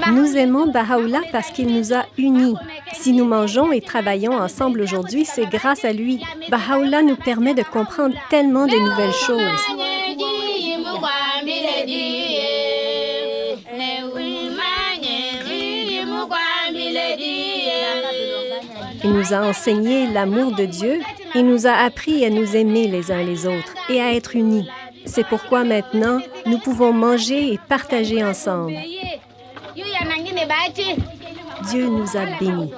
Nous aimons Baha'u'llah parce qu'il nous a unis. Si nous mangeons et travaillons ensemble aujourd'hui, c'est grâce à lui. Baha'u'llah nous permet de comprendre tellement de nouvelles choses. Il nous a enseigné l'amour de Dieu et nous a appris à nous aimer les uns les autres et à être unis. C'est pourquoi maintenant, nous pouvons manger et partager ensemble. Dieu nous a bénis.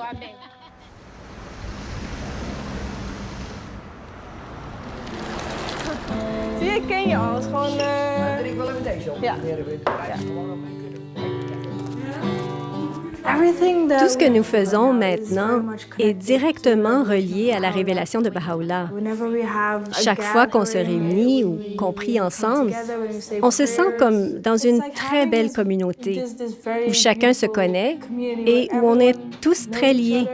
Tout ce que nous faisons maintenant est directement relié à la révélation de Baha'u'llah. Chaque fois qu'on se réunit ou qu'on prie ensemble, on se sent comme dans une très belle communauté où chacun se connaît et où on est tous très liés.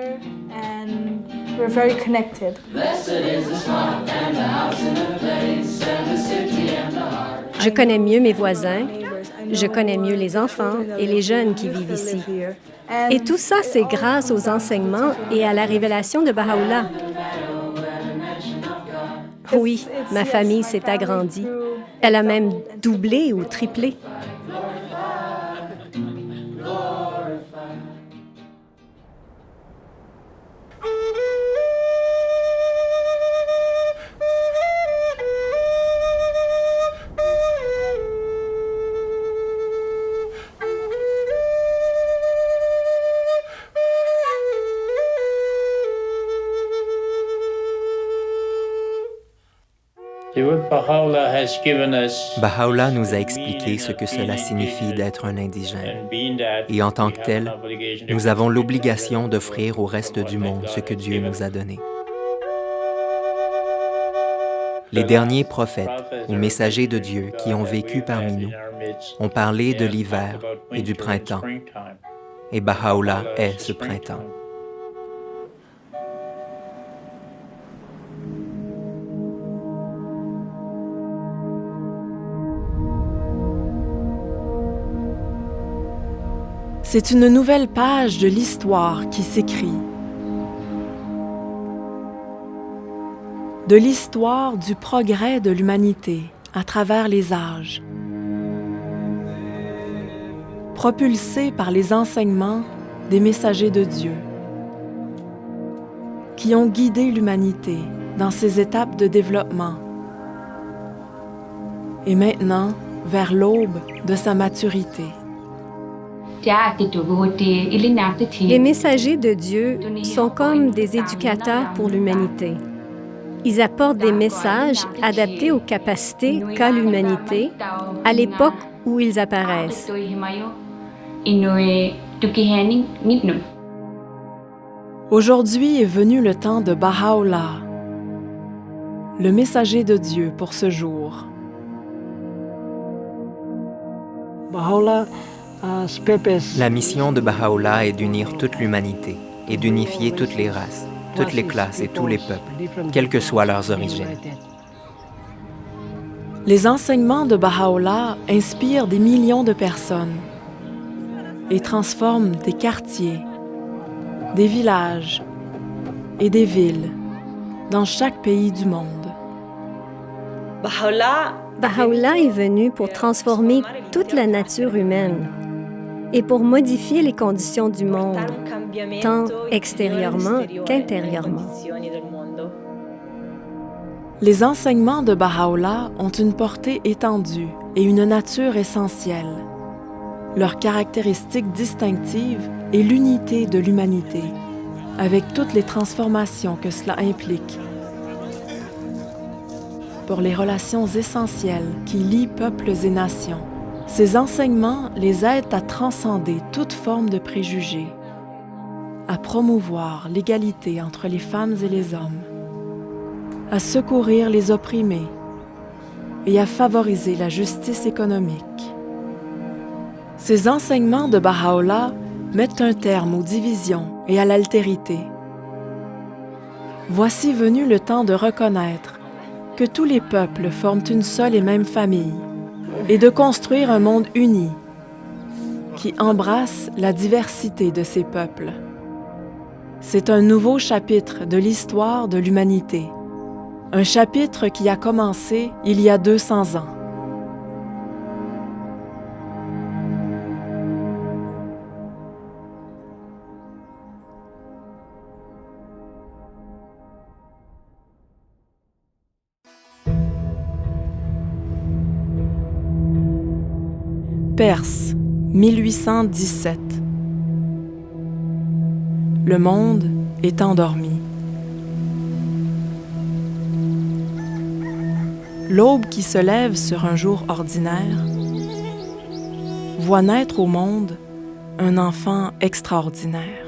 Je connais mieux mes voisins, je connais mieux les enfants et les jeunes qui vivent ici. Et tout ça, c'est grâce aux enseignements et à la révélation de Baha'u'llah. Oui, ma famille s'est agrandie. Elle a même doublé ou triplé. Baha'u'llah nous a expliqué ce que cela signifie d'être un indigène. Et en tant que tel, nous avons l'obligation d'offrir au reste du monde ce que Dieu nous a donné. Les derniers prophètes ou messagers de Dieu qui ont vécu parmi nous ont parlé de l'hiver et du printemps. Et Baha'u'llah est ce printemps. C'est une nouvelle page de l'histoire qui s'écrit. De l'histoire du progrès de l'humanité à travers les âges. Propulsée par les enseignements des messagers de Dieu, qui ont guidé l'humanité dans ses étapes de développement. Et maintenant, vers l'aube de sa maturité. Les messagers de Dieu sont comme des éducateurs pour l'humanité. Ils apportent des messages adaptés aux capacités qu'a l'humanité à l'époque où ils apparaissent. Aujourd'hui est venu le temps de Baha'u'llah, le messager de Dieu pour ce jour. La mission de Baha'u'llah est d'unir toute l'humanité et d'unifier toutes les races, toutes les classes et tous les peuples, quelles que soient leurs origines. Les enseignements de Baha'u'llah inspirent des millions de personnes et transforment des quartiers, des villages et des villes dans chaque pays du monde. Baha'u'llah est venu pour transformer toute la nature humaine et pour modifier les conditions du monde, tant extérieurement qu'intérieurement. Les enseignements de Baha'u'llah ont une portée étendue et une nature essentielle. Leur caractéristique distinctive est l'unité de l'humanité, avec toutes les transformations que cela implique. Pour les relations essentielles qui lient peuples et nations, ces enseignements les aident à transcender toute forme de préjugés, à promouvoir l'égalité entre les femmes et les hommes, à secourir les opprimés et à favoriser la justice économique. Ces enseignements de Baha'u'llah mettent un terme aux divisions et à l'altérité. Voici venu le temps de reconnaître que tous les peuples forment une seule et même famille et de construire un monde uni, qui embrasse la diversité de ces peuples. C'est un nouveau chapitre de l'histoire de l'humanité, un chapitre qui a commencé il y a 200 ans. Perse, 1817. Le monde est endormi. L'aube qui se lève sur un jour ordinaire voit naître au monde un enfant extraordinaire.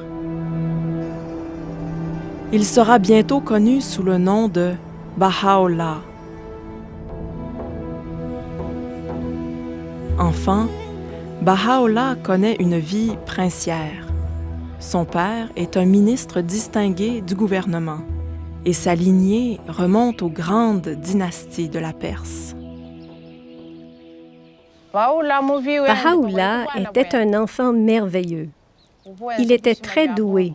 Il sera bientôt connu sous le nom de Baha'u'llah. Enfant, Baha'u'llah connaît une vie princière. Son père est un ministre distingué du gouvernement et sa lignée remonte aux grandes dynasties de la Perse. Baha'u'llah était un enfant merveilleux. Il était très doué.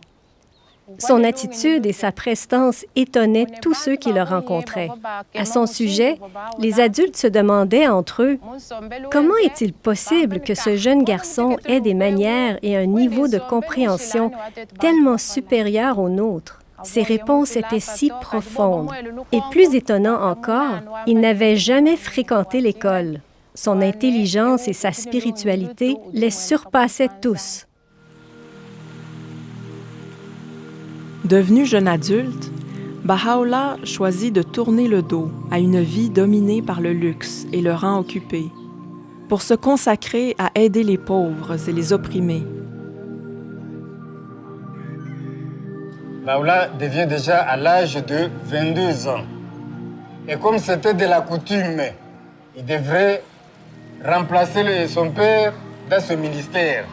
Son attitude et sa prestance étonnaient tous ceux qui le rencontraient. À son sujet, les adultes se demandaient entre eux « Comment est-il possible que ce jeune garçon ait des manières et un niveau de compréhension tellement supérieur aux nôtres? » Ses réponses étaient si profondes. Et plus étonnant encore, il n'avait jamais fréquenté l'école. Son intelligence et sa spiritualité les surpassaient tous. Devenu jeune adulte, Baha'u'llah choisit de tourner le dos à une vie dominée par le luxe et le rang occupé, pour se consacrer à aider les pauvres et les opprimés. Baha'u'llah devient déjà à l'âge de 22 ans. Et comme c'était de la coutume, il devrait remplacer son père dans ce ministère.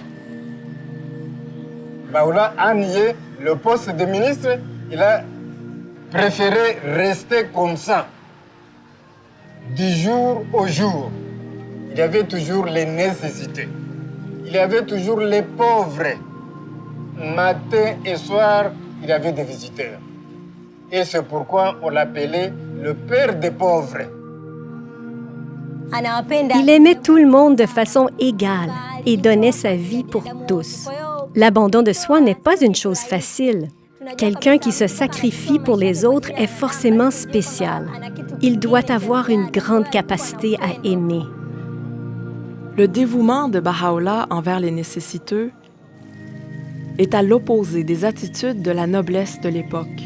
Baha'u'llah a nié le poste de ministre, il a préféré rester comme ça, du jour au jour. Il y avait toujours les nécessités. Il y avait toujours les pauvres. Matin et soir, il y avait des visiteurs. Et c'est pourquoi on l'appelait le père des pauvres. Il aimait tout le monde de façon égale et donnait sa vie pour tous. L'abandon de soi n'est pas une chose facile. Quelqu'un qui se sacrifie pour les autres est forcément spécial. Il doit avoir une grande capacité à aimer. Le dévouement de Baha'u'llah envers les nécessiteux est à l'opposé des attitudes de la noblesse de l'époque.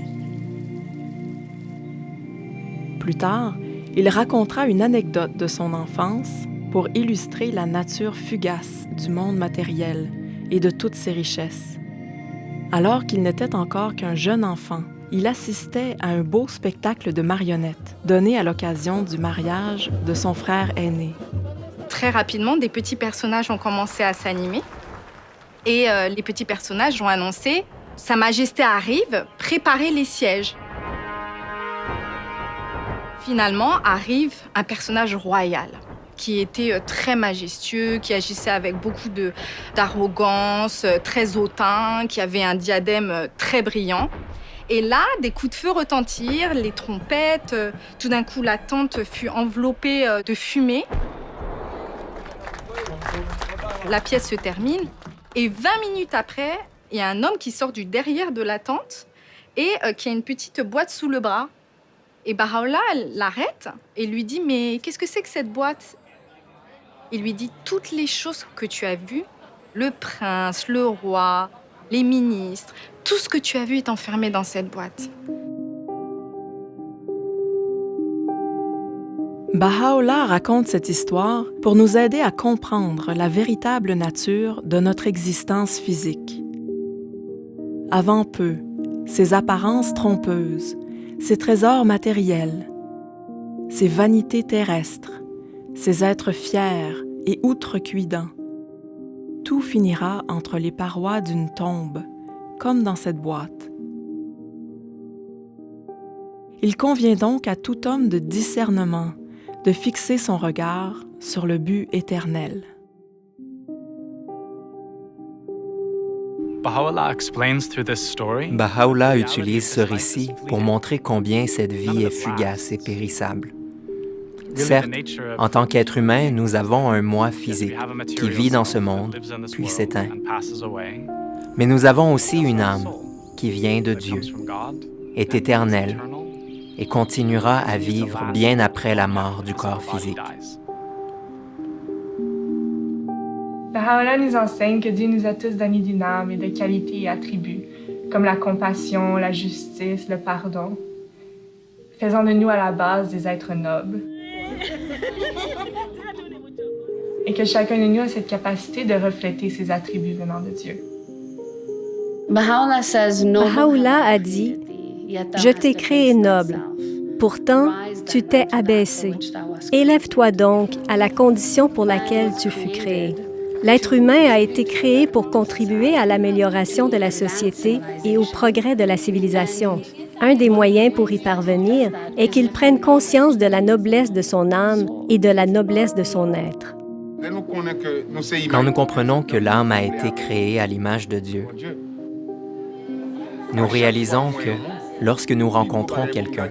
Plus tard, il racontera une anecdote de son enfance pour illustrer la nature fugace du monde matériel et de toutes ses richesses. Alors qu'il n'était encore qu'un jeune enfant, il assistait à un beau spectacle de marionnettes donné à l'occasion du mariage de son frère aîné. Très rapidement, des petits personnages ont commencé à s'animer et les petits personnages ont annoncé « Sa Majesté arrive, préparez les sièges ». Finalement, arrive un personnage royal qui était très majestueux, qui agissait avec beaucoup d'arrogance, très hautain, qui avait un diadème très brillant. Et là, des coups de feu retentirent, les trompettes, tout d'un coup, la tente fut enveloppée de fumée. La pièce se termine et 20 minutes après, il y a un homme qui sort du derrière de la tente et qui a une petite boîte sous le bras. Et Baha'u'llah l'arrête et lui dit « Mais qu'est-ce que c'est que cette boîte ?» Il lui dit « Toutes les choses que tu as vues, le prince, le roi, les ministres, tout ce que tu as vu est enfermé dans cette boîte. » Baha'u'llah raconte cette histoire pour nous aider à comprendre la véritable nature de notre existence physique. Avant peu, ces apparences trompeuses, ces trésors matériels, ces vanités terrestres, ces êtres fiers et outrecuidants, tout finira entre les parois d'une tombe, comme dans cette boîte. Il convient donc à tout homme de discernement de fixer son regard sur le but éternel. Baha'u'llah utilise ce récit pour montrer combien cette vie est fugace et périssable. Certes, en tant qu'être humain, nous avons un moi physique qui vit dans ce monde, puis s'éteint. Mais nous avons aussi une âme qui vient de Dieu, est éternelle et continuera à vivre bien après la mort du corps physique. Baha'u'llah nous enseigne que Dieu nous a tous donné d'une âme et de qualités et attributs, comme la compassion, la justice, le pardon, faisant de nous à la base des êtres nobles. Et que chacun de nous a cette capacité de refléter ces attributs venant de Dieu. Baha'u'llah a dit, « Je t'ai créé noble, pourtant tu t'es abaissé. Élève-toi donc à la condition pour laquelle tu fus créé. » L'être humain a été créé pour contribuer à l'amélioration de la société et au progrès de la civilisation. Un des moyens pour y parvenir est qu'il prenne conscience de la noblesse de son âme et de la noblesse de son être. Quand nous comprenons que l'âme a été créée à l'image de Dieu, nous réalisons que, lorsque nous rencontrons quelqu'un,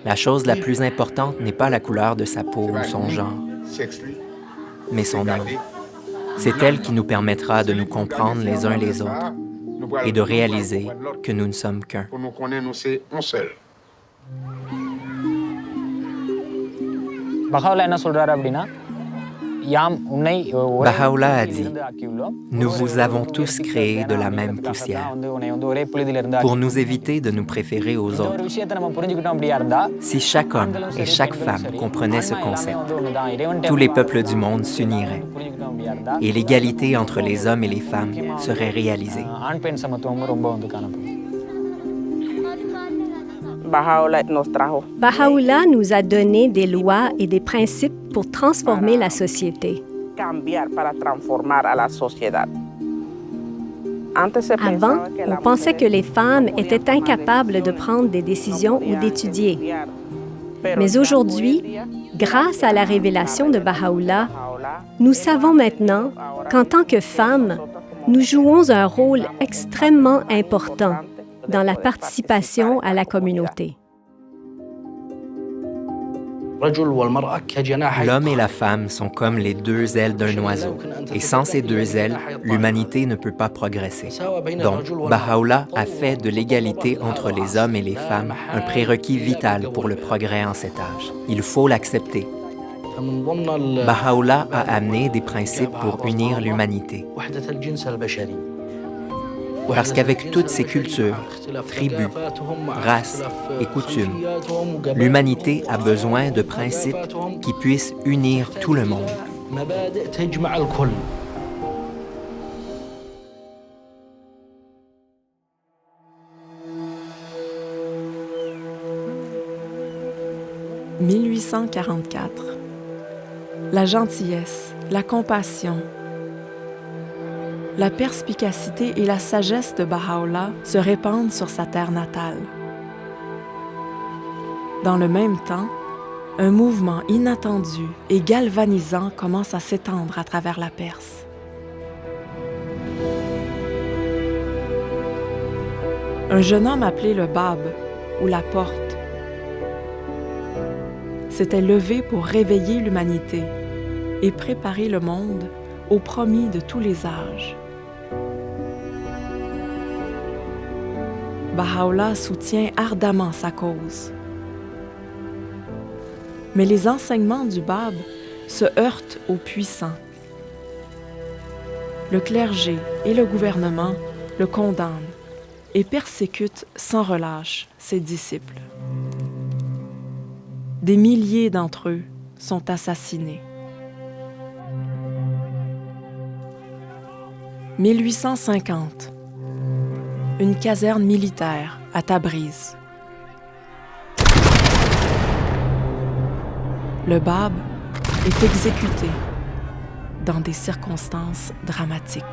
la chose la plus importante n'est pas la couleur de sa peau ou son genre, mais son âme. C'est elle qui nous permettra de nous comprendre les uns les autres et de réaliser que nous ne sommes qu'un. Baha'u'llah a dit, « Nous vous avons tous créés de la même poussière pour nous éviter de nous préférer aux autres. » Si chaque homme et chaque femme comprenaient ce concept, tous les peuples du monde s'uniraient et l'égalité entre les hommes et les femmes serait réalisée. Baha'u'llah nous a donné des lois et des principes pour transformer la société. Avant, on pensait que les femmes étaient incapables de prendre des décisions ou d'étudier. Mais aujourd'hui, grâce à la révélation de Baha'u'llah, nous savons maintenant qu'en tant que femmes, nous jouons un rôle extrêmement important dans la participation à la communauté. L'homme et la femme sont comme les deux ailes d'un oiseau, et sans ces deux ailes, l'humanité ne peut pas progresser. Donc, Baha'u'llah a fait de l'égalité entre les hommes et les femmes un prérequis vital pour le progrès en cet âge. Il faut l'accepter. Baha'u'llah a amené des principes pour unir l'humanité. Parce qu'avec toutes ces cultures, tribus, races et coutumes, l'humanité a besoin de principes qui puissent unir tout le monde. « 1844. La gentillesse, la compassion, la perspicacité et la sagesse de Baha'u'llah se répandent sur sa terre natale. Dans le même temps, un mouvement inattendu et galvanisant commence à s'étendre à travers la Perse. Un jeune homme appelé le Bab, ou la porte, s'était levé pour réveiller l'humanité et préparer le monde au promis de tous les âges. Baha'u'llah soutient ardemment sa cause. Mais les enseignements du Bab se heurtent aux puissants. Le clergé et le gouvernement le condamnent et persécutent sans relâche ses disciples. Des milliers d'entre eux sont assassinés. 1850. Une caserne militaire à Tabriz. Le Bab est exécuté dans des circonstances dramatiques.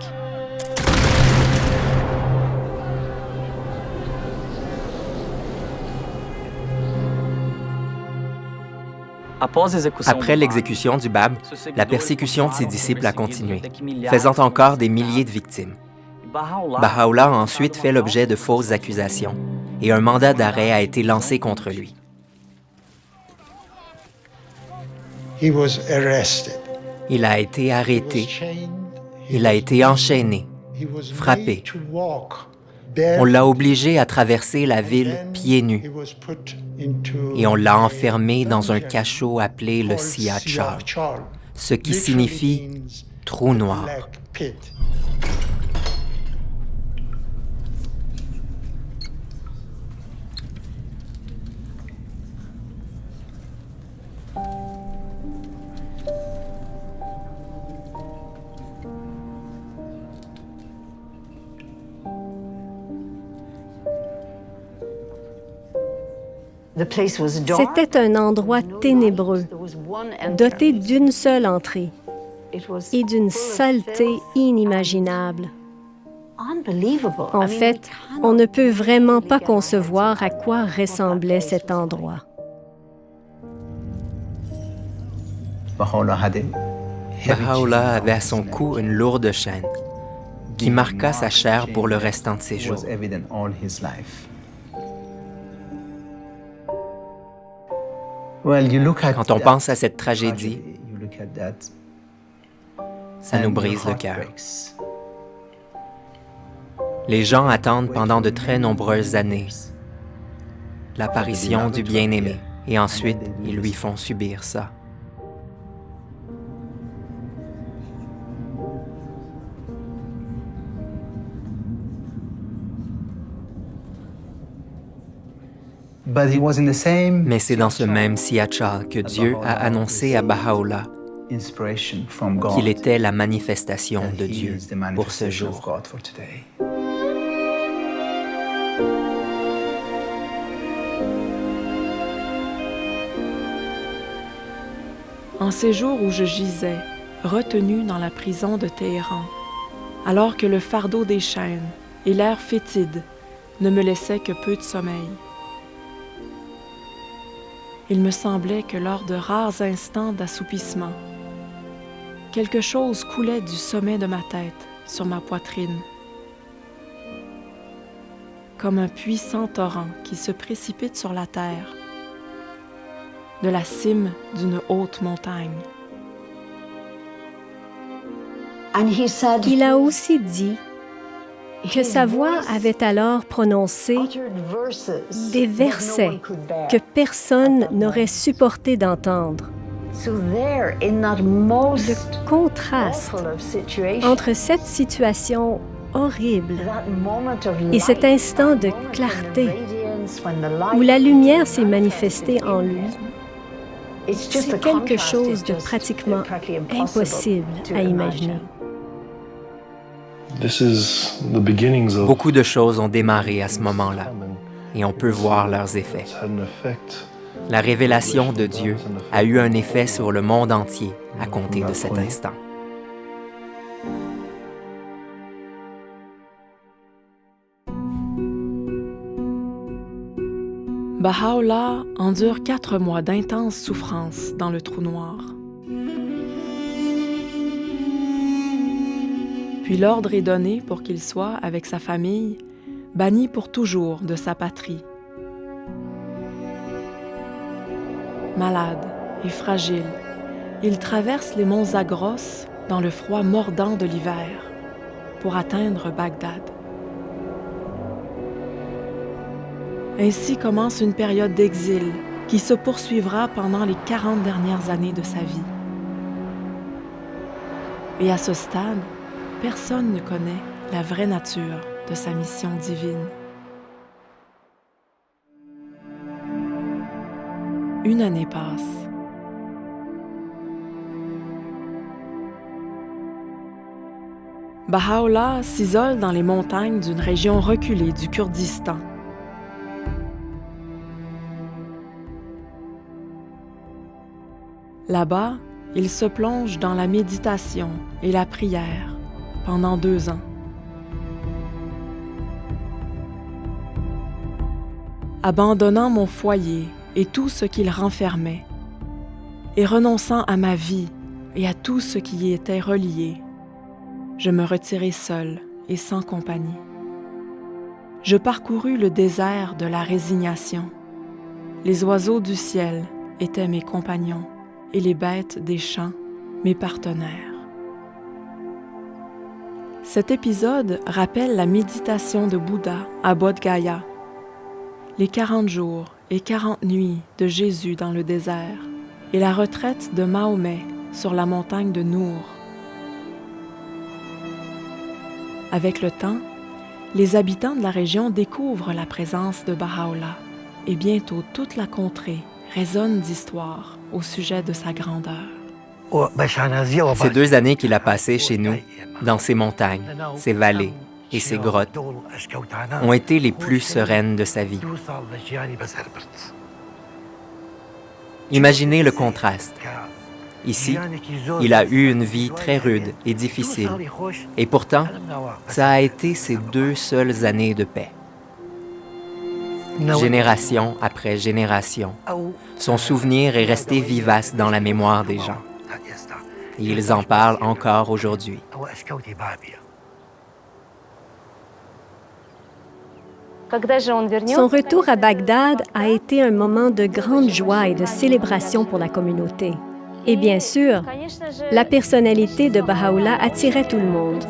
Après l'exécution du Bab, la persécution de ses disciples a continué, faisant encore des milliers de victimes. Baha'u'llah a ensuite fait l'objet de fausses accusations et un mandat d'arrêt a été lancé contre lui. Il a été arrêté, il a été enchaîné, frappé. On l'a obligé à traverser la ville pieds nus et on l'a enfermé dans un cachot appelé le Siyah-Chal, ce qui signifie « trou noir ». C'était un endroit ténébreux, doté d'une seule entrée et d'une saleté inimaginable. En fait, on ne peut vraiment pas concevoir à quoi ressemblait cet endroit. Baha'u'llah avait à son cou une lourde chaîne qui marqua sa chair pour le restant de ses jours. Quand on pense à cette tragédie, ça nous brise le cœur. Les gens attendent pendant de très nombreuses années l'apparition du bien-aimé et ensuite ils lui font subir ça. Mais c'est dans ce même Siyah-Chal que Dieu a annoncé à Baha'u'llah qu'il était la manifestation de Dieu pour ce jour. En ces jours où je gisais, retenu dans la prison de Téhéran, alors que le fardeau des chaînes et l'air fétide ne me laissaient que peu de sommeil, il me semblait que lors de rares instants d'assoupissement, quelque chose coulait du sommet de ma tête sur ma poitrine, comme un puissant torrent qui se précipite sur la terre, de la cime d'une haute montagne. Il a aussi dit que sa voix avait alors prononcé des versets que personne n'aurait supporté d'entendre. Le contraste entre cette situation horrible et cet instant de clarté où la lumière s'est manifestée en lui, c'est quelque chose de pratiquement impossible à imaginer. Beaucoup de choses ont démarré à ce moment-là, et on peut voir leurs effets. La révélation de Dieu a eu un effet sur le monde entier à compter de cet instant. Baha'u'llah endure 4 mois d'intenses souffrances dans le trou noir. Puis l'ordre est donné pour qu'il soit, avec sa famille, banni pour toujours de sa patrie. Malade et fragile, il traverse les monts Zagros dans le froid mordant de l'hiver pour atteindre Bagdad. Ainsi commence une période d'exil qui se poursuivra pendant les 40 dernières années de sa vie. Et à ce stade, personne ne connaît la vraie nature de sa mission divine. Une année passe. Baha'u'llah s'isole dans les montagnes d'une région reculée du Kurdistan. Là-bas, il se plonge dans la méditation et la prière pendant 2 ans. Abandonnant mon foyer et tout ce qu'il renfermait, et renonçant à ma vie et à tout ce qui y était relié, je me retirai seul et sans compagnie. Je parcourus le désert de la résignation. Les oiseaux du ciel étaient mes compagnons et les bêtes des champs mes partenaires. Cet épisode rappelle la méditation de Bouddha à Bodh Gaya, les 40 jours et 40 nuits de Jésus dans le désert et la retraite de Mahomet sur la montagne de Nour. Avec le temps, les habitants de la région découvrent la présence de Baha'u'llah et bientôt toute la contrée résonne d'histoires au sujet de sa grandeur. Ces 2 années qu'il a passées chez nous, dans ces montagnes, ces vallées et ces grottes, ont été les plus sereines de sa vie. Imaginez le contraste. Ici, il a eu une vie très rude et difficile, et pourtant, ça a été ses 2 seules années de paix. Génération après génération, son souvenir est resté vivace dans la mémoire des gens. Et ils en parlent encore aujourd'hui. Son retour à Bagdad a été un moment de grande joie et de célébration pour la communauté. Et bien sûr, la personnalité de Baha'u'llah attirait tout le monde.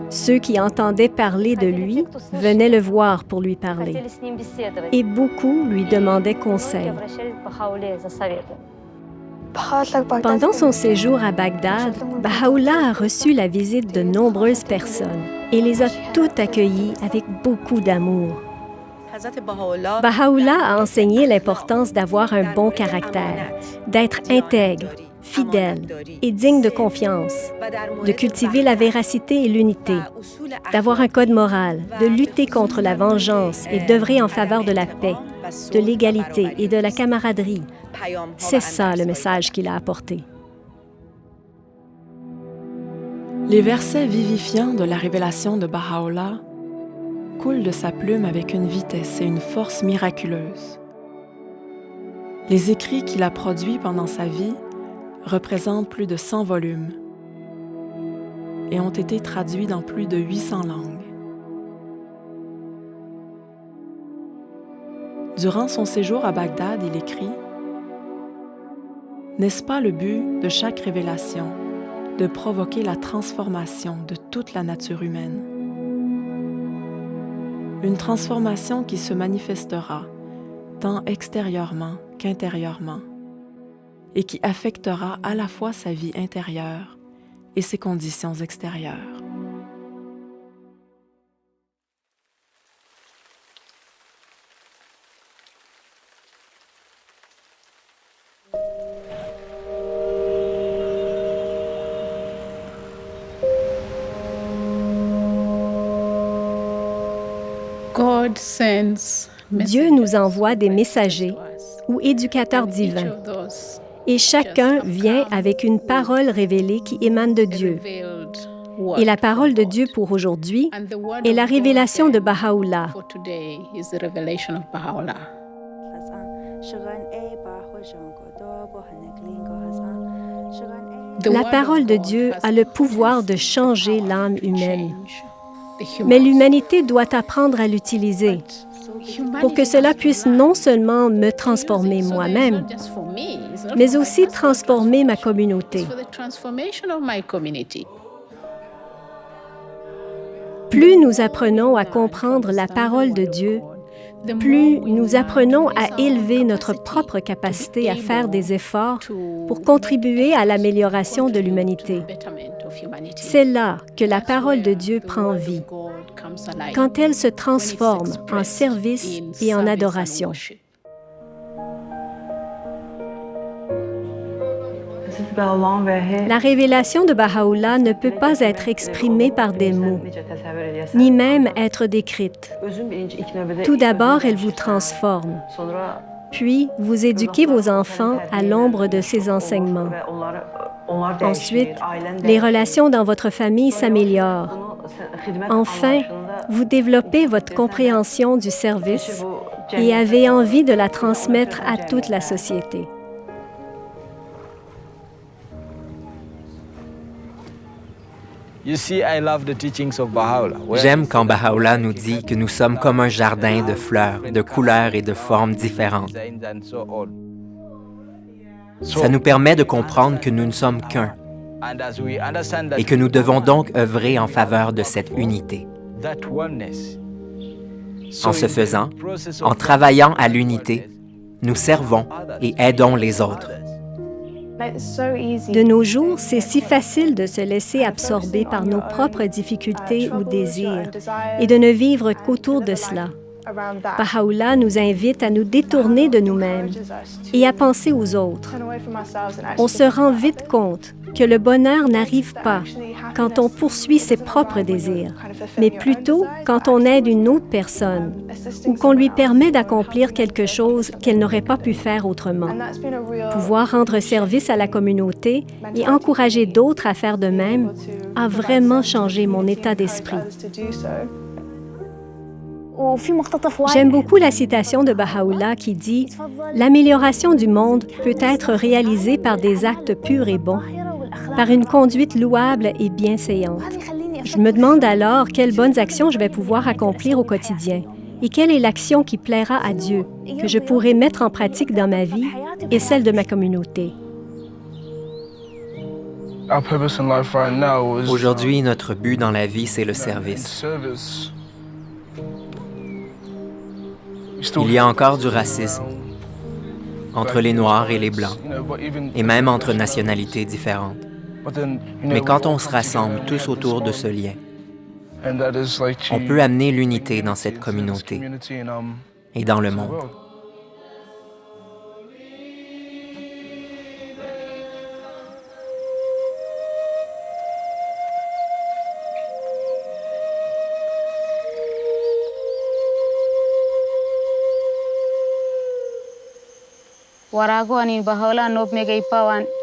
Ceux qui entendaient parler de lui venaient le voir pour lui parler. Et beaucoup lui demandaient conseil. Pendant son séjour à Bagdad, Baha'u'llah a reçu la visite de nombreuses personnes et les a toutes accueillies avec beaucoup d'amour. Baha'u'llah a enseigné l'importance d'avoir un bon caractère, d'être intègre, fidèle et digne de confiance, de cultiver la véracité et l'unité, d'avoir un code moral, de lutter contre la vengeance et d'œuvrer en faveur de la paix, de l'égalité et de la camaraderie. C'est ça le message qu'il a apporté. Les versets vivifiants de la révélation de Baha'u'llah coulent de sa plume avec une vitesse et une force miraculeuses. Les écrits qu'il a produits pendant sa vie représentent plus de 100 volumes et ont été traduits dans plus de 800 langues. Durant son séjour à Bagdad, il écrit « N'est-ce pas le but de chaque révélation de provoquer la transformation de toute la nature humaine? Une transformation qui se manifestera tant extérieurement qu'intérieurement et qui affectera à la fois sa vie intérieure et ses conditions extérieures. » Dieu nous envoie des messagers ou éducateurs divins, et chacun vient avec une parole révélée qui émane de Dieu. Et la parole de Dieu pour aujourd'hui est la révélation de Baha'u'llah. La parole de Dieu a le pouvoir de changer l'âme humaine. Mais l'humanité doit apprendre à l'utiliser pour que cela puisse non seulement me transformer moi-même, mais aussi transformer ma communauté. Plus nous apprenons à comprendre la parole de Dieu, plus nous apprenons à élever notre propre capacité à faire des efforts pour contribuer à l'amélioration de l'humanité. C'est là que la parole de Dieu prend vie, quand elle se transforme en service et en adoration. La révélation de Baha'u'llah ne peut pas être exprimée par des mots, ni même être décrite. Tout d'abord, elle vous transforme. Puis, vous éduquez vos enfants à l'ombre de ses enseignements. Ensuite, les relations dans votre famille s'améliorent. Enfin, vous développez votre compréhension du service et avez envie de la transmettre à toute la société. J'aime quand Baha'u'llah nous dit que nous sommes comme un jardin de fleurs, de couleurs et de formes différentes. Ça nous permet de comprendre que nous ne sommes qu'un et que nous devons donc œuvrer en faveur de cette unité. En ce faisant, en travaillant à l'unité, nous servons et aidons les autres. De nos jours, c'est si facile de se laisser absorber par nos propres difficultés ou désirs et de ne vivre qu'autour de cela. Baha'u'llah nous invite à nous détourner de nous-mêmes et à penser aux autres. On se rend vite compte que le bonheur n'arrive pas quand on poursuit ses propres désirs, mais plutôt quand on aide une autre personne ou qu'on lui permet d'accomplir quelque chose qu'elle n'aurait pas pu faire autrement. Pouvoir rendre service à la communauté et encourager d'autres à faire de même a vraiment changé mon état d'esprit. J'aime beaucoup la citation de Baha'u'llah qui dit « L'amélioration du monde peut être réalisée par des actes purs et bons, par une conduite louable et bienséante. » Je me demande alors quelles bonnes actions je vais pouvoir accomplir au quotidien et quelle est l'action qui plaira à Dieu, que je pourrai mettre en pratique dans ma vie et celle de ma communauté. Aujourd'hui, notre but dans la vie, c'est le service. Il y a encore du racisme entre les Noirs et les Blancs, et même entre nationalités différentes. Mais quand on se rassemble tous autour de ce lien, on peut amener l'unité dans cette communauté et dans le monde.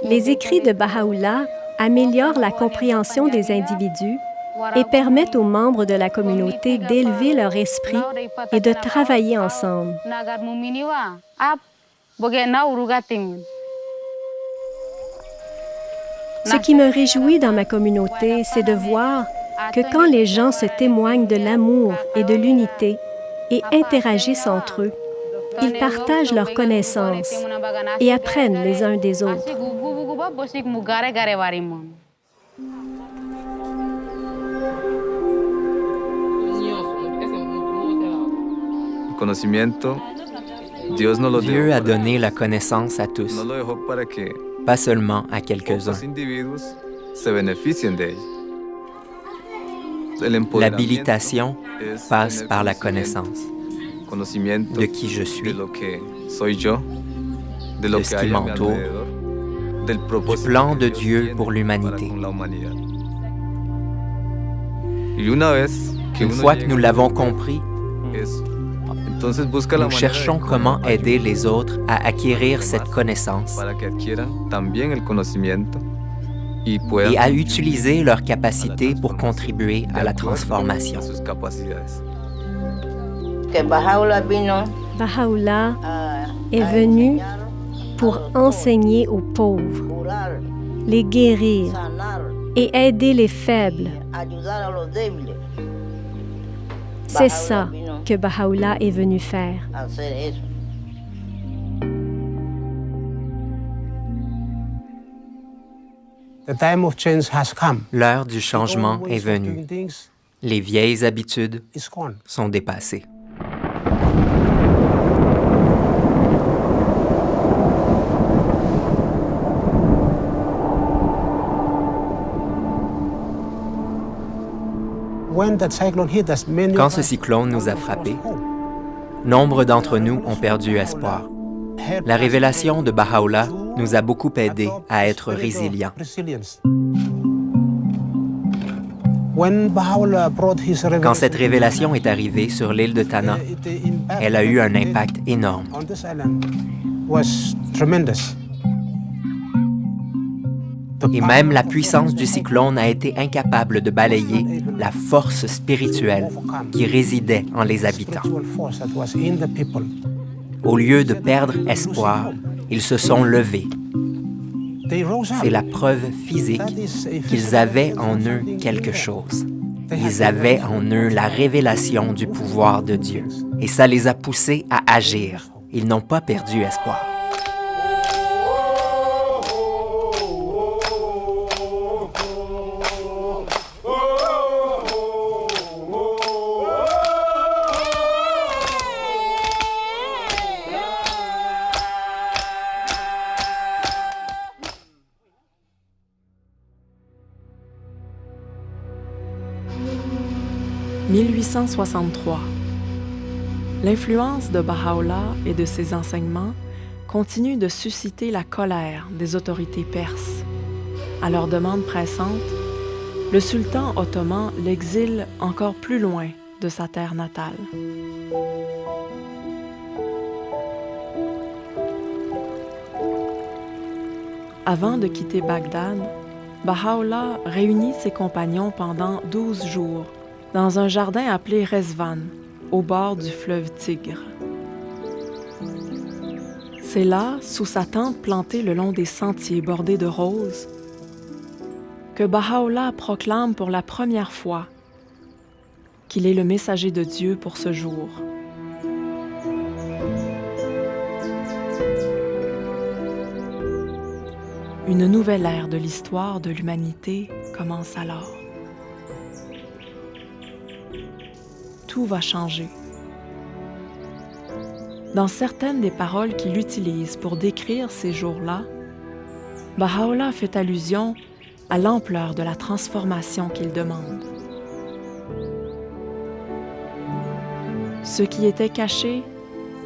Les écrits de Baha'u'llah améliorent la compréhension des individus et permettent aux membres de la communauté d'élever leur esprit et de travailler ensemble. Ce qui me réjouit dans ma communauté, c'est de voir que quand les gens se témoignent de l'amour et de l'unité et interagissent entre eux, ils partagent leurs connaissances et apprennent les uns des autres. Dieu a donné la connaissance à tous, pas seulement à quelques-uns. L'habilitation passe par la connaissance de qui je suis, de ce qui m'entoure, du plan de Dieu pour l'humanité. Une fois que nous l'avons compris, nous cherchons comment aider les autres à acquérir cette connaissance et à utiliser leurs capacités pour contribuer à la transformation. Baha'u'llah est venu pour enseigner aux pauvres, les guérir et aider les faibles. C'est ça que Baha'u'llah est venu faire. L'heure du changement est venue. Les vieilles habitudes sont dépassées. Quand ce cyclone nous a frappés, nombre d'entre nous ont perdu espoir. La révélation de Baha'u'llah nous a beaucoup aidés à être résilients. Quand cette révélation est arrivée sur l'île de Tanna, elle a eu un impact énorme. Et même la puissance du cyclone a été incapable de balayer la force spirituelle qui résidait en les habitants. Au lieu de perdre espoir, ils se sont levés C'est la preuve physique qu'ils avaient en eux quelque chose. Ils avaient en eux la révélation du pouvoir de Dieu. Et ça les a poussés à agir. Ils n'ont pas perdu espoir. « 1863. L'influence de Baha'u'llah et de ses enseignements continue de susciter la colère des autorités perses. À leur demande pressante, le sultan ottoman l'exile encore plus loin de sa terre natale. Avant de quitter Bagdad, Baha'u'llah réunit ses compagnons pendant 12 jours dans un jardin appelé Rezvan, au bord du fleuve Tigre. C'est là, sous sa tente plantée le long des sentiers bordés de roses, que Baha'u'llah proclame pour la première fois qu'il est le messager de Dieu pour ce jour. Une nouvelle ère de l'histoire de l'humanité commence alors. Tout va changer. Dans certaines des paroles qu'il utilise pour décrire ces jours-là, Baha'u'llah fait allusion à l'ampleur de la transformation qu'il demande. Ce qui était caché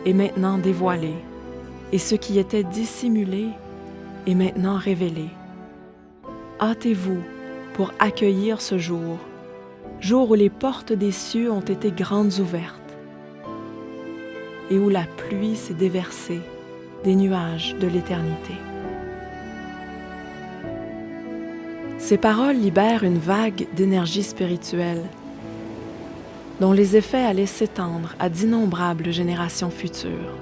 est maintenant dévoilé, et ce qui était dissimulé est maintenant révélé. Hâtez-vous pour accueillir ce jour, jour où les portes des cieux ont été grandes ouvertes et où la pluie s'est déversée des nuages de l'éternité. Ces paroles libèrent une vague d'énergie spirituelle dont les effets allaient s'étendre à d'innombrables générations futures.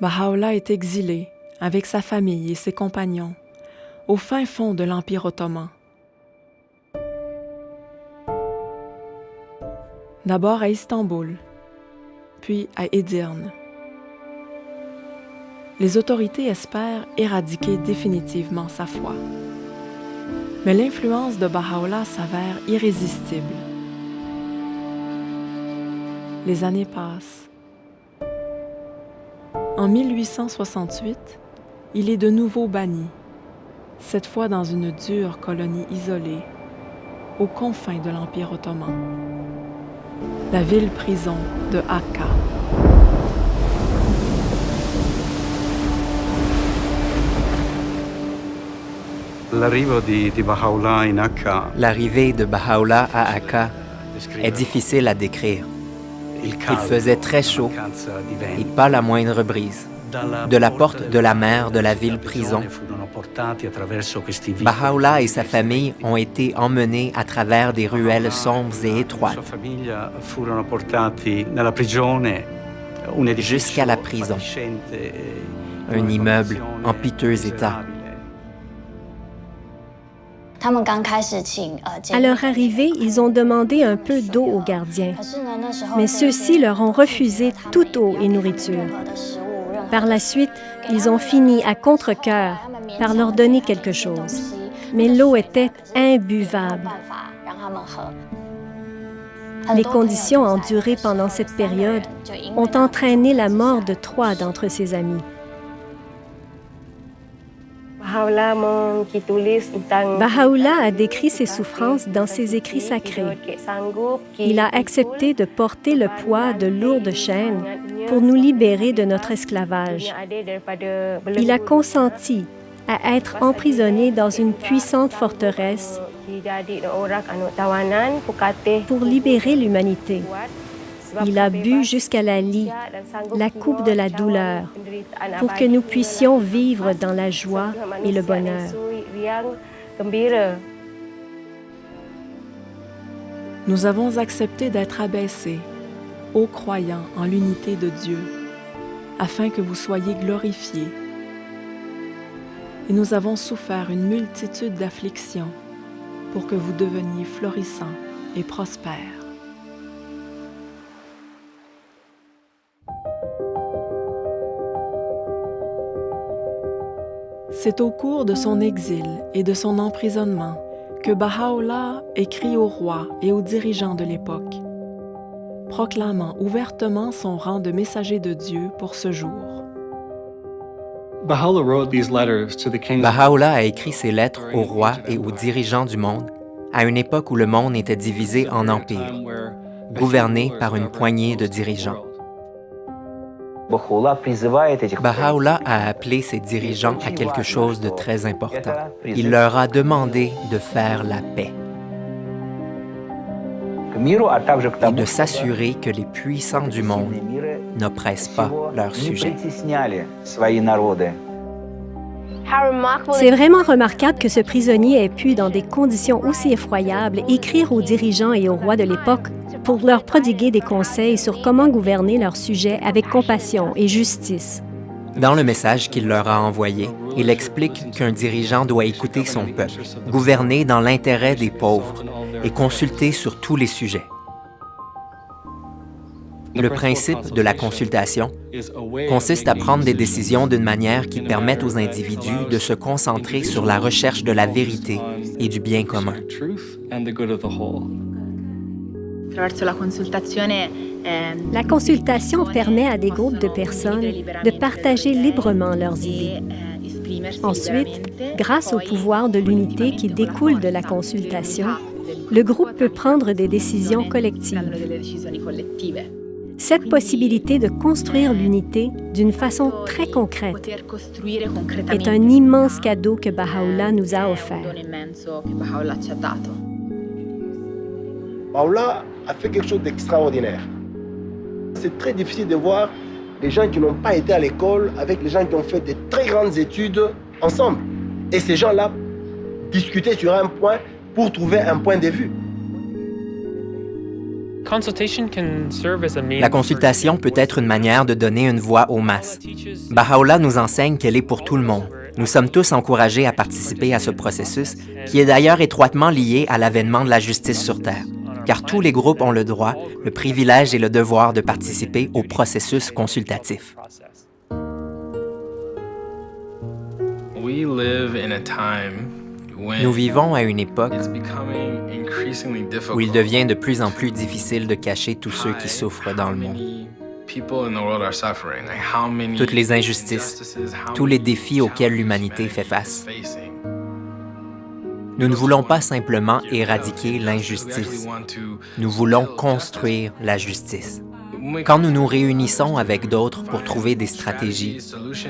Baha'u'llah est exilé avec sa famille et ses compagnons au fin fond de l'Empire ottoman. D'abord à Istanbul, puis à Edirne. Les autorités espèrent éradiquer définitivement sa foi. Mais l'influence de Baha'u'llah s'avère irrésistible. Les années passent. En 1868, il est de nouveau banni, cette fois dans une dure colonie isolée, aux confins de l'Empire ottoman, la ville-prison de Akka. L'arrivée de Baha'u'llah à Akka est difficile à décrire. Il faisait très chaud et pas la moindre brise. De la porte de la mer de la ville-prison, Baha'u'llah et sa famille ont été emmenés à travers des ruelles sombres et étroites jusqu'à la prison, un immeuble en piteux état. À leur arrivée, ils ont demandé un peu d'eau aux gardiens, mais ceux-ci leur ont refusé toute eau et nourriture. Par la suite, ils ont fini à contre-cœur par leur donner quelque chose, mais l'eau était imbuvable. Les conditions endurées pendant cette période ont entraîné la mort de 3 d'entre ses amis. Baha'u'llah a décrit ses souffrances dans ses écrits sacrés. Il a accepté de porter le poids de lourdes chaînes pour nous libérer de notre esclavage. Il a consenti à être emprisonné dans une puissante forteresse pour libérer l'humanité. Il a bu jusqu'à la lie, la coupe de la douleur, pour que nous puissions vivre dans la joie et le bonheur. Nous avons accepté d'être abaissés, ô croyants en l'unité de Dieu, afin que vous soyez glorifiés. Et nous avons souffert une multitude d'afflictions pour que vous deveniez florissants et prospères. C'est au cours de son exil et de son emprisonnement que Baha'u'llah écrit aux rois et aux dirigeants de l'époque, proclamant ouvertement son rang de messager de Dieu pour ce jour. Baha'u'llah a écrit ces lettres aux rois et aux dirigeants du monde à une époque où le monde était divisé en empires, gouverné par une poignée de dirigeants. Baha'u'llah a appelé ses dirigeants à quelque chose de très important. Il leur a demandé de faire la paix et de s'assurer que les puissants du monde n'oppressent pas leurs sujets. C'est vraiment remarquable que ce prisonnier ait pu, dans des conditions aussi effroyables, écrire aux dirigeants et aux rois de l'époque pour leur prodiguer des conseils sur comment gouverner leurs sujets avec compassion et justice. Dans le message qu'il leur a envoyé, il explique qu'un dirigeant doit écouter son peuple, gouverner dans l'intérêt des pauvres et consulter sur tous les sujets. Le principe de la consultation consiste à prendre des décisions d'une manière qui permette aux individus de se concentrer sur la recherche de la vérité et du bien commun. La consultation permet à des groupes de personnes de partager librement leurs idées. Ensuite, grâce au pouvoir de l'unité qui découle de la consultation, le groupe peut prendre des décisions collectives. Cette possibilité de construire l'unité d'une façon très concrète est un immense cadeau que Baha'u'llah nous a offert. Baha'u'llah a fait quelque chose d'extraordinaire. C'est très difficile de voir les gens qui n'ont pas été à l'école avec les gens qui ont fait de très grandes études ensemble. Et ces gens-là discutaient sur un point pour trouver un point de vue. La consultation peut être une manière de donner une voix aux masses. Baha'u'llah nous enseigne qu'elle est pour tout le monde. Nous sommes tous encouragés à participer à ce processus, qui est d'ailleurs étroitement lié à l'avènement de la justice sur Terre, car tous les groupes ont le droit, le privilège et le devoir de participer au processus consultatif. Nous vivons à une époque où il devient de plus en plus difficile de cacher tous ceux qui souffrent dans le monde. Toutes les injustices, tous les défis auxquels l'humanité fait face. Nous ne voulons pas simplement éradiquer l'injustice. Nous voulons construire la justice. Quand nous nous réunissons avec d'autres pour trouver des stratégies,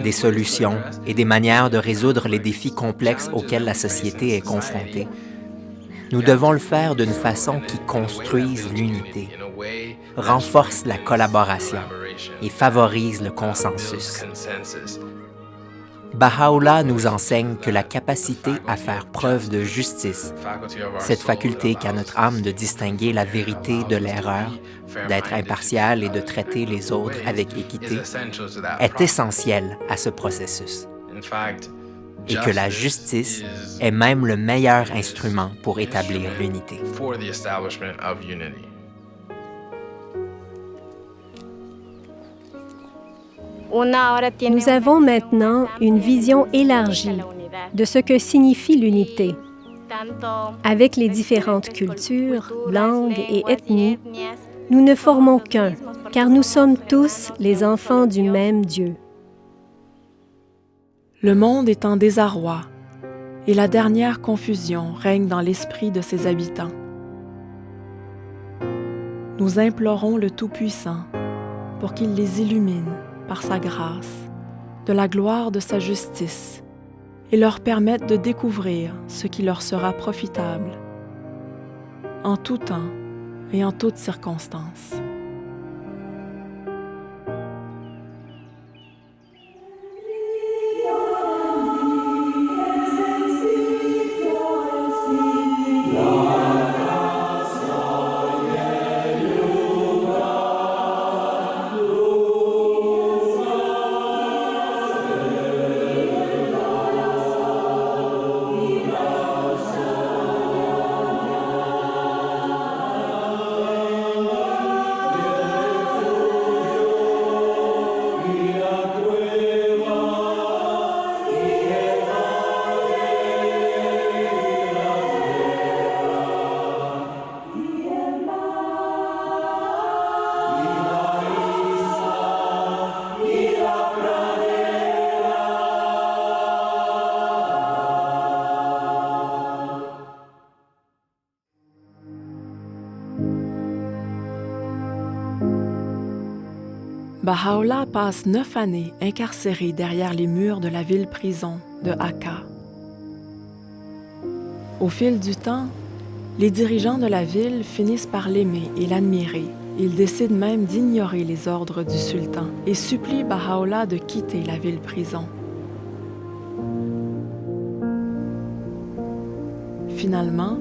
des solutions et des manières de résoudre les défis complexes auxquels la société est confrontée, nous devons le faire d'une façon qui construise l'unité, renforce la collaboration et favorise le consensus. Baha'u'llah nous enseigne que la capacité à faire preuve de justice, cette faculté qu'a notre âme de distinguer la vérité de l'erreur, d'être impartial et de traiter les autres avec équité, est essentielle à ce processus. Et que la justice est même le meilleur instrument pour établir l'unité. Nous avons maintenant une vision élargie de ce que signifie l'unité. Avec les différentes cultures, langues et ethnies, nous ne formons qu'un, car nous sommes tous les enfants du même Dieu. Le monde est en désarroi et la dernière confusion règne dans l'esprit de ses habitants. Nous implorons le Tout-Puissant pour qu'il les illumine par sa grâce, de la gloire de sa justice, et leur permette de découvrir ce qui leur sera profitable, en tout temps et en toutes circonstances. Baha'u'llah passe 9 années incarcéré derrière les murs de la ville-prison de Akka. Au fil du temps, les dirigeants de la ville finissent par l'aimer et l'admirer. Ils décident même d'ignorer les ordres du sultan et supplient Baha'u'llah de quitter la ville-prison. Finalement,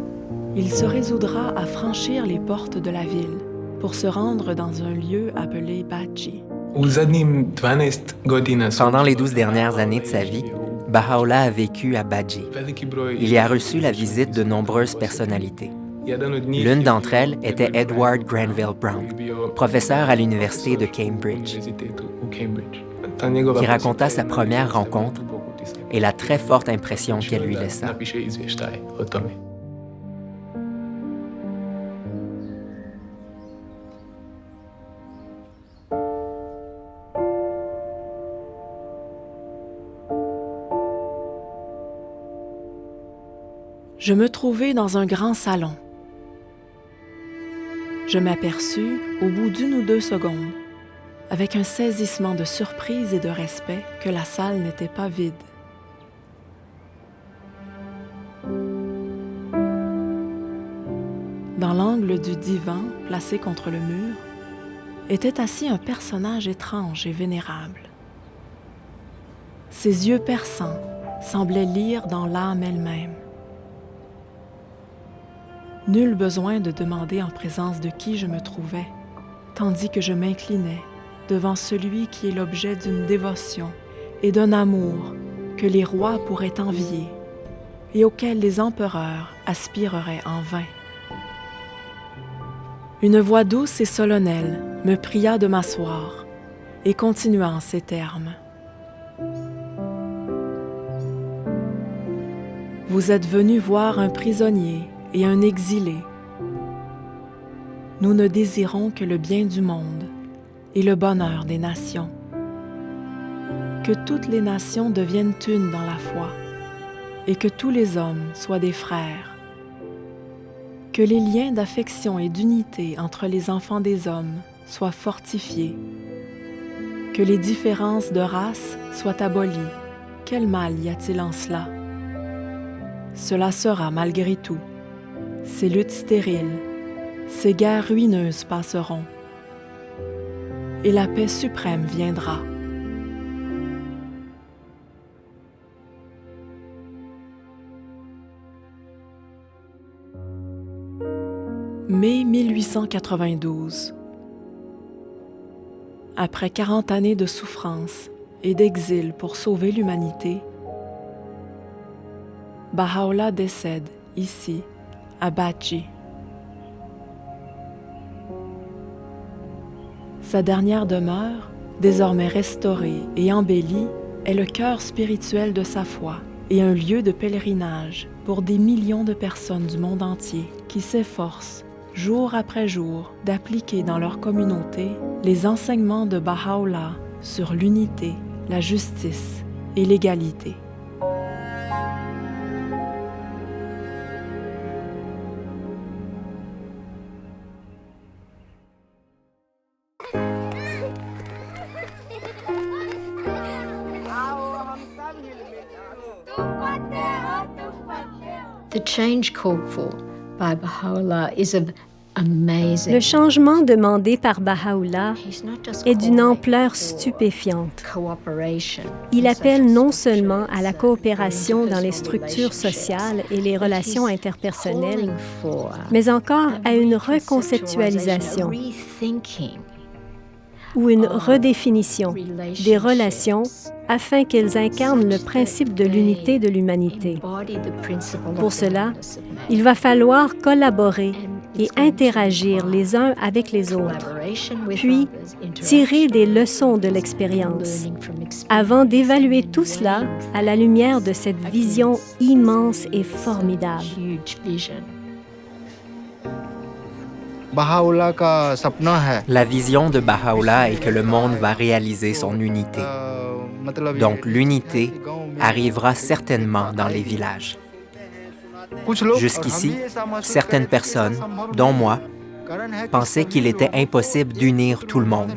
il se résoudra à franchir les portes de la ville pour se rendre dans un lieu appelé Baji. Pendant les 12 dernières années de sa vie, Baha'u'llah a vécu à Baji. Il y a reçu la visite de nombreuses personnalités. L'une d'entre elles était Edward Granville Brown, professeur à l'université de Cambridge, qui raconta sa première rencontre et la très forte impression qu'elle lui laissa. Je me trouvais dans un grand salon. Je m'aperçus, au bout d'1 ou 2 secondes, avec un saisissement de surprise et de respect, que la salle n'était pas vide. Dans l'angle du divan, placé contre le mur, était assis un personnage étrange et vénérable. Ses yeux perçants semblaient lire dans l'âme elle-même. Nul besoin de demander en présence de qui je me trouvais, tandis que je m'inclinais devant celui qui est l'objet d'une dévotion et d'un amour que les rois pourraient envier et auquel les empereurs aspireraient en vain. Une voix douce et solennelle me pria de m'asseoir et continua en ces termes. « Vous êtes venus voir un prisonnier et un exilé. Nous ne désirons que le bien du monde et le bonheur des nations. Que toutes les nations deviennent une dans la foi et que tous les hommes soient des frères. Que les liens d'affection et d'unité entre les enfants des hommes soient fortifiés. Que les différences de race soient abolies. Quel mal y a-t-il en cela? Cela sera malgré tout. Ces luttes stériles, ces guerres ruineuses passeront, et la paix suprême viendra. Mai 1892. Après 40 années de souffrance et d'exil pour sauver l'humanité, Baha'u'llah décède ici, à Baji. Sa dernière demeure, désormais restaurée et embellie, est le cœur spirituel de sa foi et un lieu de pèlerinage pour des millions de personnes du monde entier qui s'efforcent, jour après jour, d'appliquer dans leur communauté les enseignements de Baha'u'llah sur l'unité, la justice et l'égalité. The change called for by Baha'u'llah is amazing. Le changement demandé par Baha'u'llah est d'une ampleur stupéfiante. Il appelle non seulement à la coopération dans les structures sociales et les relations interpersonnelles, mais encore à une reconceptualisation ou une redéfinition des relations afin qu'elles incarnent le principe de l'unité de l'humanité. Pour cela, il va falloir collaborer et interagir les uns avec les autres, puis tirer des leçons de l'expérience, avant d'évaluer tout cela à la lumière de cette vision immense et formidable. La vision de Baha'u'llah est que le monde va réaliser son unité. Donc l'unité arrivera certainement dans les villages. Jusqu'ici, certaines personnes, dont moi, pensaient qu'il était impossible d'unir tout le monde.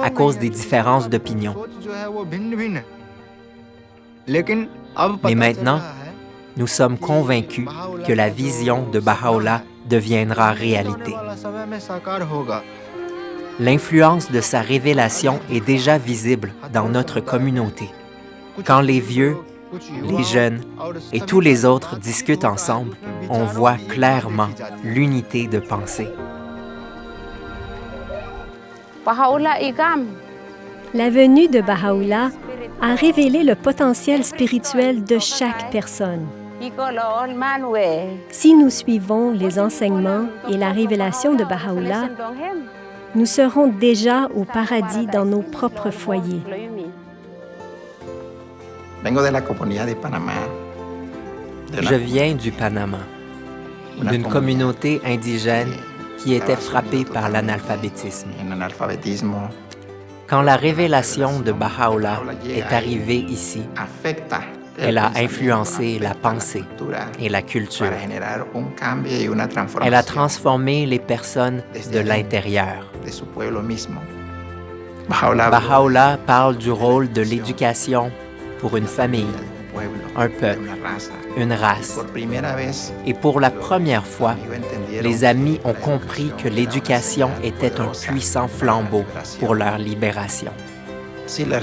à cause des différences d'opinion. Mais maintenant, nous sommes convaincus que la vision de Baha'u'llah deviendra réalité. L'influence de sa révélation est déjà visible dans notre communauté. Quand les vieux, les jeunes et tous les autres discutent ensemble, on voit clairement l'unité de pensée. La venue de Baha'u'llah a révélé le potentiel spirituel de chaque personne. Si nous suivons les enseignements et la révélation de Baha'u'llah, nous serons déjà au paradis dans nos propres foyers. Je viens du Panama, d'une communauté indigène qui était frappée par l'analphabétisme. Quand la révélation de Baha'u'llah est arrivée ici, elle a influencé la pensée et la culture. Elle a transformé les personnes de l'intérieur. Baha'u'llah parle du rôle de l'éducation pour une famille, un peuple, une race. Et pour la première fois, les amis ont compris que l'éducation était un puissant flambeau pour leur libération. Si la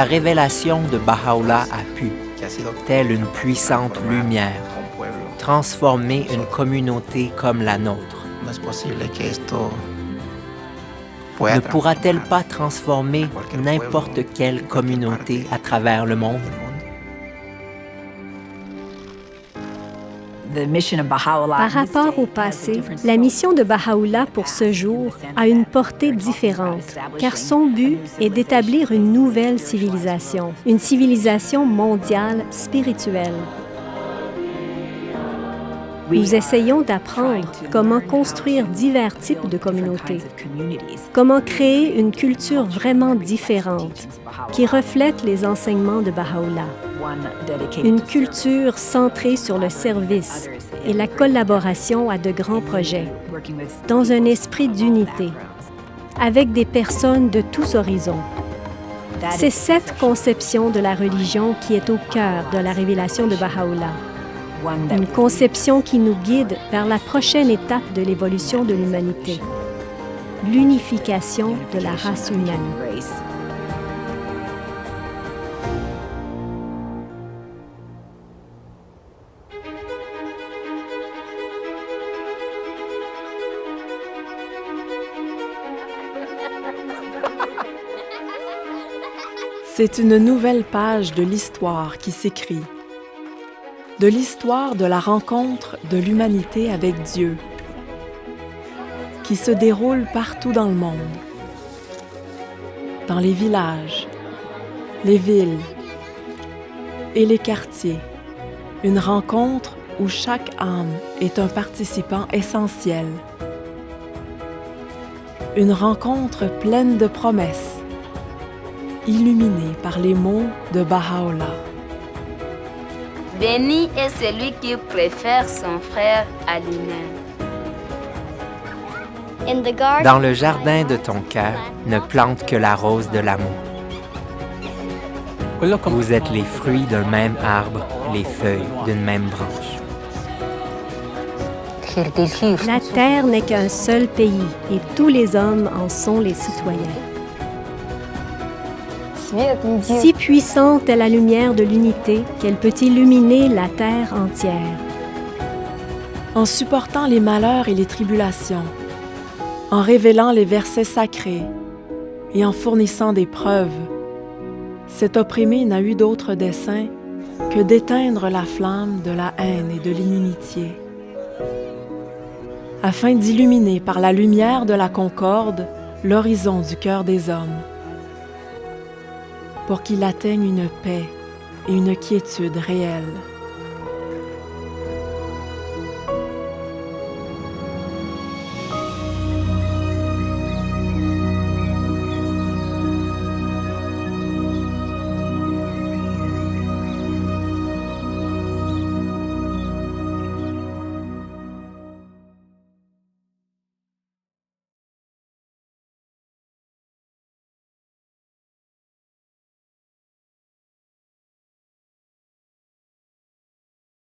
révélation de Baha'u'llah a pu, telle une puissante lumière, transformer une communauté comme la nôtre, ne pourra-t-elle pas transformer n'importe quelle communauté à travers le monde? Par rapport au passé, la mission de Baha'u'llah pour ce jour a une portée différente, car son but est d'établir une nouvelle civilisation, une civilisation mondiale spirituelle. Nous essayons d'apprendre comment construire divers types de communautés, comment créer une culture vraiment différente qui reflète les enseignements de Baha'u'llah. Une culture centrée sur le service et la collaboration à de grands projets, dans un esprit d'unité, avec des personnes de tous horizons. C'est cette conception de la religion qui est au cœur de la révélation de Baha'u'llah. Une conception qui nous guide vers la prochaine étape de l'évolution de l'humanité, l'unification de la race humaine. C'est une nouvelle page de l'histoire qui s'écrit. De l'histoire de la rencontre de l'humanité avec Dieu, qui se déroule partout dans le monde, dans les villages, les villes et les quartiers. Une rencontre où chaque âme est un participant essentiel. Une rencontre pleine de promesses, illuminée par les mots de Baha'u'llah. Béni est celui qui préfère son frère à lui-même. Dans le jardin de ton cœur, ne plante que la rose de l'amour. Vous êtes les fruits d'un même arbre, les feuilles d'une même branche. La terre n'est qu'un seul pays et tous les hommes en sont les citoyens. Si puissante est la lumière de l'unité qu'elle peut illuminer la terre entière. En supportant les malheurs et les tribulations, en révélant les versets sacrés et en fournissant des preuves, cet opprimé n'a eu d'autre dessein que d'éteindre la flamme de la haine et de l'inimitié, afin d'illuminer par la lumière de la concorde l'horizon du cœur des hommes, pour qu'il atteigne une paix et une quiétude réelle.